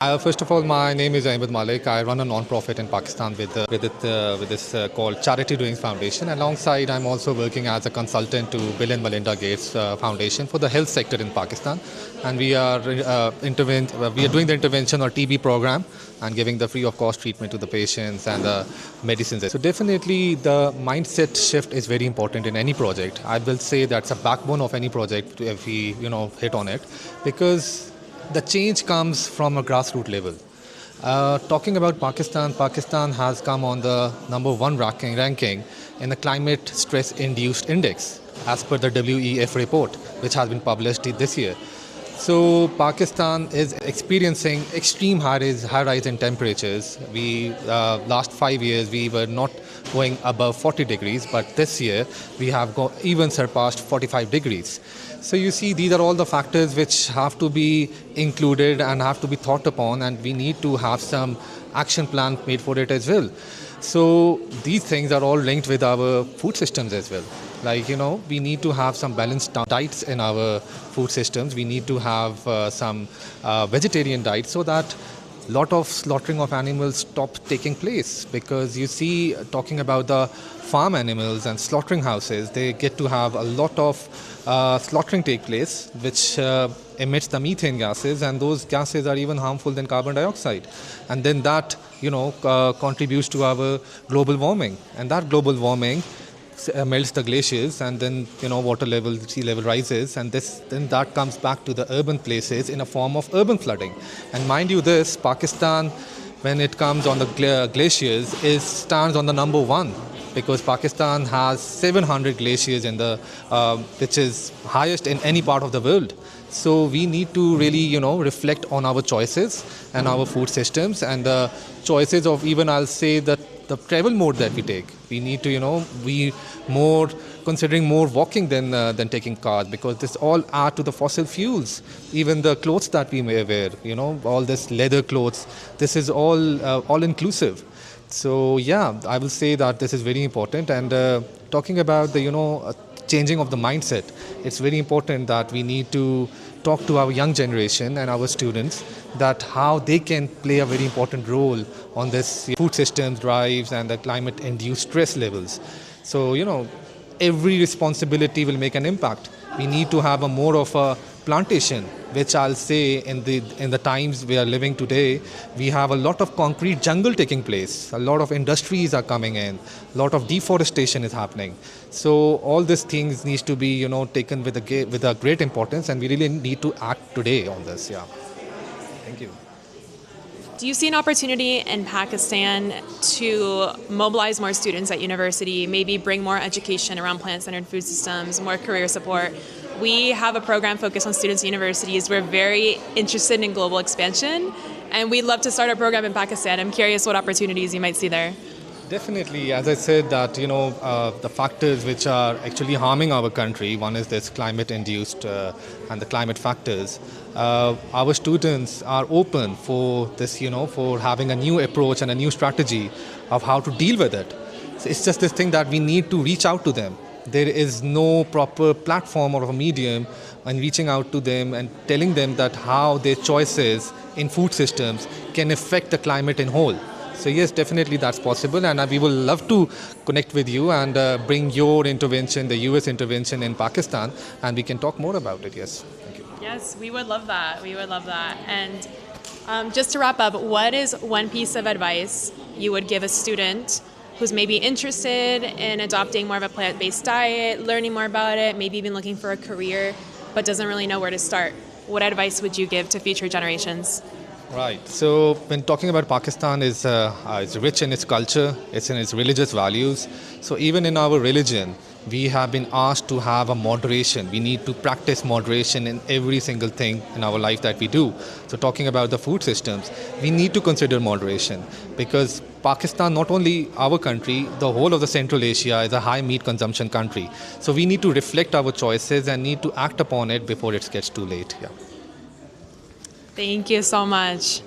First of all, my name is Ahmed. I run a non-profit in Pakistan with this called Charity Doings Foundation. Alongside, I'm also working as a consultant to Bill and Melinda Gates Foundation for the health sector in Pakistan. And we are doing the intervention or TB program and giving the free of cost treatment to the patients and the medicines. So definitely the mindset shift is very important in any project. I will say that's a backbone of any project if we hit on it, because the change comes from a grassroots level. Talking about Pakistan, Pakistan has come on the #1 ranking in the climate stress induced index as per the WEF report, which has been published this year. So Pakistan is experiencing extreme high rise in temperatures. Last 5 years we were not going above 40 degrees, but this year we have even surpassed 45 degrees. So you see, these are all the factors which have to be included and have to be thought upon, and we need to have some action plan made for it as well. So these things are all linked with our food systems as well. Like, we need to have some balanced diets in our food systems. We need to have some vegetarian diets so that lot of slaughtering of animals stop taking place. Because you see, talking about the farm animals and slaughtering houses, they get to have a lot of slaughtering take place, which emits the methane gases, and those gases are even harmful than carbon dioxide. And then that, contributes to our global warming. And that global warming melts the glaciers, and then sea level rises, and then that comes back to the urban places in a form of urban flooding. And mind you, this Pakistan, when it comes on the glaciers, stands on the #1, because Pakistan has 700 glaciers which is highest in any part of the world. So we need to really reflect on our choices and our food systems and the choices of, even I'll say, that the travel mode that we take. We need to be more considering more walking than taking cars, because this all add to the fossil fuels. Even the clothes that we may wear, all this leather clothes, this is all inclusive. So yeah, I will say that this is very important. And talking about the changing of the mindset, it's very important that we need to talk to our young generation and our students that how they can play a very important role on this food systems drives and the climate induced stress levels. So every responsibility will make an impact. We need to have more of a plantation, which I'll say in the times we are living today, we have a lot of concrete jungle taking place. A lot of industries are coming in. A lot of deforestation is happening. So all these things needs to be taken with a great importance, and we really need to act today on this. Yeah. Thank you. Do you see an opportunity in Pakistan to mobilize more students at university, maybe bring more education around plant-centered food systems, more career support? We have a program focused on students at universities. We're very interested in global expansion, and we'd love to start a program in Pakistan. I'm curious what opportunities you might see there. Definitely. As I said, that the factors which are actually harming our country, one is this climate induced and the climate factors. Our students are open for this, for having a new approach and a new strategy of how to deal with it. So it's just this thing that we need to reach out to them. There is no proper platform or a medium in reaching out to them and telling them that how their choices in food systems can affect the climate in whole. So yes, definitely that's possible, and we will love to connect with you and bring your intervention, the US intervention in Pakistan, and we can talk more about it. Yes, thank you. Yes, we would love that. We would love that. And just to wrap up, what is one piece of advice you would give a student who's maybe interested in adopting more of a plant-based diet, learning more about it, maybe even looking for a career, but doesn't really know where to start? What advice would you give to future generations? Right. So when talking about Pakistan, is rich in its culture, it's in its religious values. So even in our religion, we have been asked to have a moderation. We need to practice moderation in every single thing in our life that we do. So talking about the food systems, we need to consider moderation, because Pakistan, not only our country, the whole of the Central Asia is a high meat consumption country. So we need to reflect our choices and need to act upon it before it gets too late. Yeah. Thank you so much.